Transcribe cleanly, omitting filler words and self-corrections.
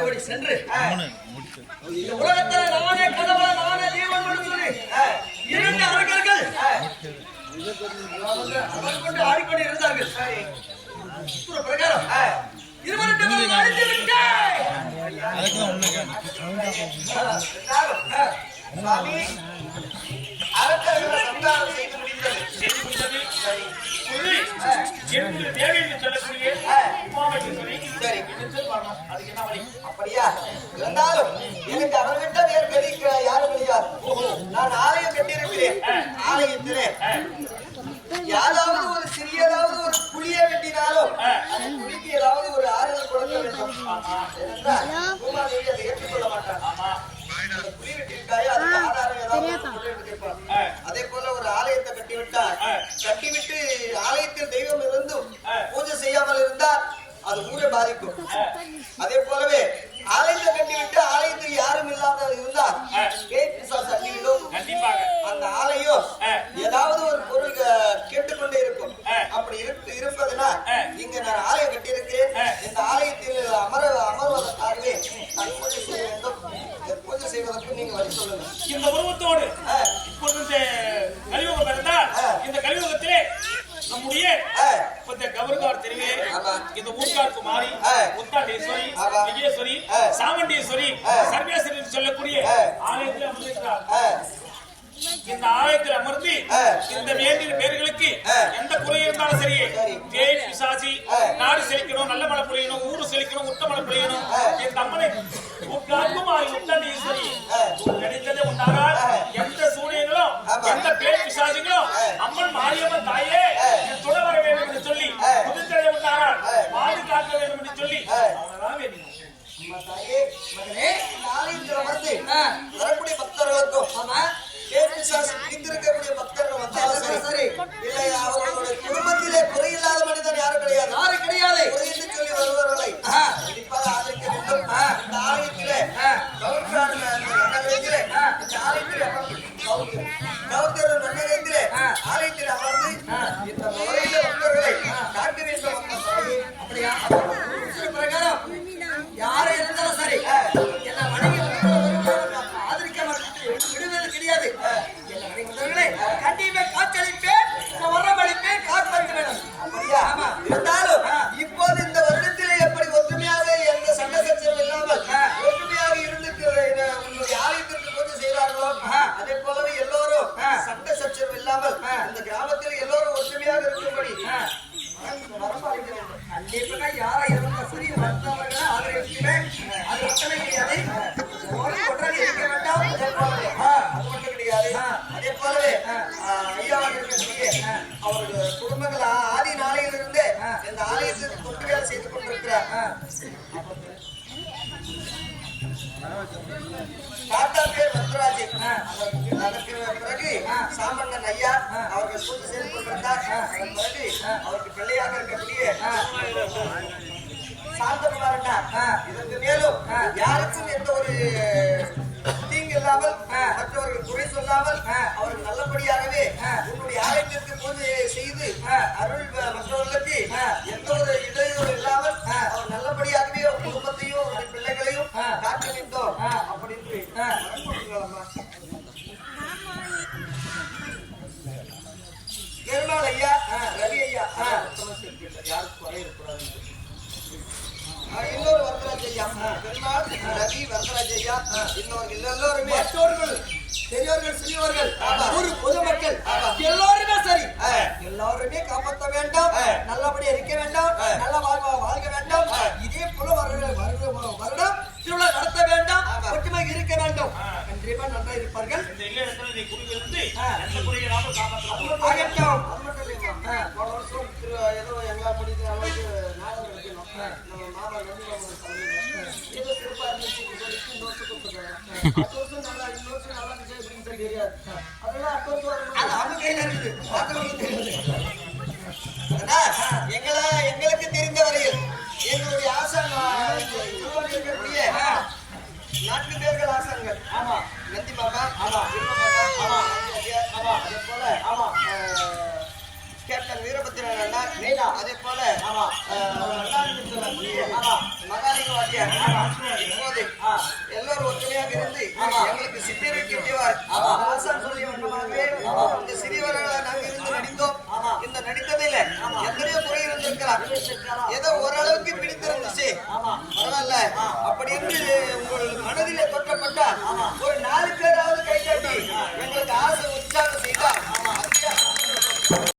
ஓடி சென்று இந்த உலகத்தில் நானே கடவுள நானே தேவன் சொல்லி இரண்டு அரக்கர்கள் கொண்டு ஆடிக்கொண்டு இருந்தார்கள். பிரகாரம் இருவரும் அழித்து விட்டாய். சுவாமி அரக்கர்களை சம்ஹாரம் செய்து முடிந்தது. அப்படியா இருந்தாலும் எனக்கு அவர்கிட்ட வேறு கதிக்க யாரும் கிடையாது. நான் ஆலயம் கட்டியிருக்கிறேன். ஆலயத்திலே யாராவது ஒரு சிறியதாவது ஒரு புளியை வெட்டினாலும் அந்த புளிக்கு ஏதாவது ஒரு ஆறுதல் கொடுக்க வேண்டும். பூமாதேவி அதை ஏற்றுக்கொள்ள மாட்டான். புளி வெட்டியிருக்காயே அதுக்கு ஆதாரம் ஏதாவது. அதே போல ஒரு ஆலயத்தை கட்டிவிட்டு ஆலயத்தில் தெய்வம் இருந்தும் பூஜை செய்யாமல் இருந்தால் அது ஊரை பாதிக்கும். அதே போலவே ஆலயத்தை கட்டிவிட்டு ஆலயத்தில் யாரும் இல்லாத இருந்தால் அந்த ஆலயம் ஏதாவது ஒரு பொருள் கேட்டுக்கொண்டே இருக்கும். அப்படி இருப்பதுனா இங்க நான் ஆலயம் கட்டியிருக்கேன். இந்த ஆலயத்தில் அமர்வதற்காகவே நான் பூஜை செய்ய வேண்டும். பூஜை செய்வதற்கு நீங்க வழி சொல்லுங்க. இந்த உருவத்தோடு இப்பொழுது கலியுகம் இருந்தால் இந்த கலியுகத்திலே நம்முடைய கவர்கார் தெரிவே இந்த ஊர்கார் குமாரி உத்தாண்டேஸ்வரி விஜயேஸ்வரி சாமண்டேஸ்வரி சர்வேஸ்வரி சொல்லக்கூடிய ஆலயத்தில் அமர்ந்திருக்கிறார். இந்த ஆலயத்தில் அமர்ந்து இந்த வேண்டிய பேர்களுக்கு எந்த குறை இருந்தாலும் சரி பேய் பிசாசி நாடு செழிக்கணும், நல்ல மழை பொழியணும், ஊரு செழிக்கணும், உத்த மழை பொழியணும். என் அம்மனை உத்தாண்டேஸ்வரி நினைத்ததை உண்டானால் எந்த சூழ்நிலைகளும் எந்த பேய் பிசாசிகளும் அம்மன் மாரியம்மன் தாயே துணை வர வேண்டும் என்று சொல்லி புதுத்ததை உண்டானால் பாதுகாக்க வேண்டும் என்று சொல்லி அவனதான் வேண்டினோம். வரக்கூடிய பக்தர்களுக்கும் பிடித்திருக்கக்கூடிய பக்தர்கள் வந்தாலும் சரி இல்லை அவர்களுடைய குடும்பத்திலே குறையில்லாத மனிதன் யாரும் கிடையாது. குறை என்று சொல்லி வருபவர்களை கண்டிப்பாக ஆதரிக்க வேண்டும். இந்த ஆலயத்திலே ஆலயத்தில் அமர்ந்து இந்த முறையில பக்தர்களை காக்க வேண்டும். அப்படியா பிரகாரம் யாரை இருந்தாலும் சரி என்ன வணங்கி ஆதரிக்க விடுவது கிடையாது. கண்டிப்பா காட்சளிப்பேன், வரமளிப்பேன், காட்பளிக்க வேண்டும். அப்படியா இருந்தாலும் இப்போது இந்த வருடத்திலே எப்படி ஒற்றுமையாக எந்த சண்டை சச்சரவு இல்லாமல் ஒற்றுமையாக இருந்து உங்களுடைய ஆலயத்திற்கு பூஜை செய்தார்களோ அதே போலவே எல்லோரும் சண்டை சச்சரவு இல்லாமல் இந்த கிராமத்தில் எல்லோரும் ஒற்றுமையாக இருக்கும்படி கண்டிப்பாக யாரா இருந்தாலும் சரி வந்தவர்களை ஆதரிக்கிறேன். அது ஒற்றுமை கிடையாது. இருக்க வேண்டாம். அது மட்டும் கிடையாது. அதே போலவே ஐயாவாக இருக்கக்கூடிய அவர்கள் குடும்பங்கள் ஆதி நாளையிலிருந்து இந்த ஆலயத்திற்கு தொட்டு வேலை செய்து கொண்டிருக்கிறார். தாத்தா பேர் வரதராஜ். அதற்கு பிறகு சாமண்ணன் ஐயா அவர்கள் பூஜை செய்து கொண்டிருந்தார். அதன் பிறகு அவருக்கு பிள்ளையாக இருக்கக்கூடிய சாந்தகுமாரண்ணா. இதற்கு மேலும் யாருக்கும் எந்த ஒரு தீங்கு இல்லாமல் மற்றவர்கள் குறை சொல்லாமல் அவர்கள் நல்லபடியாகவே உன்னுடைய ஆலயத்திற்கு பூஜை செய்து அருள் மற்றவர்களுக்கு எந்த ஒரு இடையூறு இல்லாமல் அவர் நல்லபடியாகவே குடும்பத்தையும் அவருடைய பிள்ளைகளையும் காக்க வேண்டும் அப்படின்னு பெருமாள் ஐயா ரவி ஐயா யாருக்கும் வரையக்கூடாது. இன்னொரு வரதராஜ் ஐயா பெருமாள் ரவி வரதராஜ் ஐயா இன்னொரு எல்லோருமே மற்றவர்கள் பெரியவர்கள் சிறியவர்கள் ஒரு பொதுமக்கள் எல்லோருமே சரி எல்லோருமே காப்பாற்ற வேண்டும். நல்லபடியா இருக்க வேண்டும். நல்ல வாழ்க வேண்டும். இதே போல வருடம் திருவிழா நடத்த வேண்டும். ஒற்றுமையாக இருக்க வேண்டும். கண்டிப்பா நல்லா இருப்பார்கள். போன வருஷம் ஏதோ எல்லா முடிஞ்ச அளவுக்கு நாடகம் வைக்கணும். நம்ம மாமா ஏதோ சிறப்பா இருந்துச்சு. இன்னொரு வருஷம் நல்லா இருந்துச்சு அப்படின்னு தெரியாது. அதெல்லாம் அவங்க கையில இருக்குது. எங்களுக்கு தெரிந்த வரையில் எங்களுடைய ஆசான் இருக்கக்கூடிய 4 பேர்கள் ஆசான்கள். ஆமா நந்தி மாமா, ஆமா அதே போல கேப்டன் வீரபத்திரன் அண்ணா, அதே போல மகாலிங்க வாத்தியார், இருக்கலாம். ஏதோ ஓரளவுக்கு பிடித்திருந்துச்சு. பரவாயில்ல. அப்படி என்று உங்கள் மனதிலே தோற்றப்பட்ட ஒரு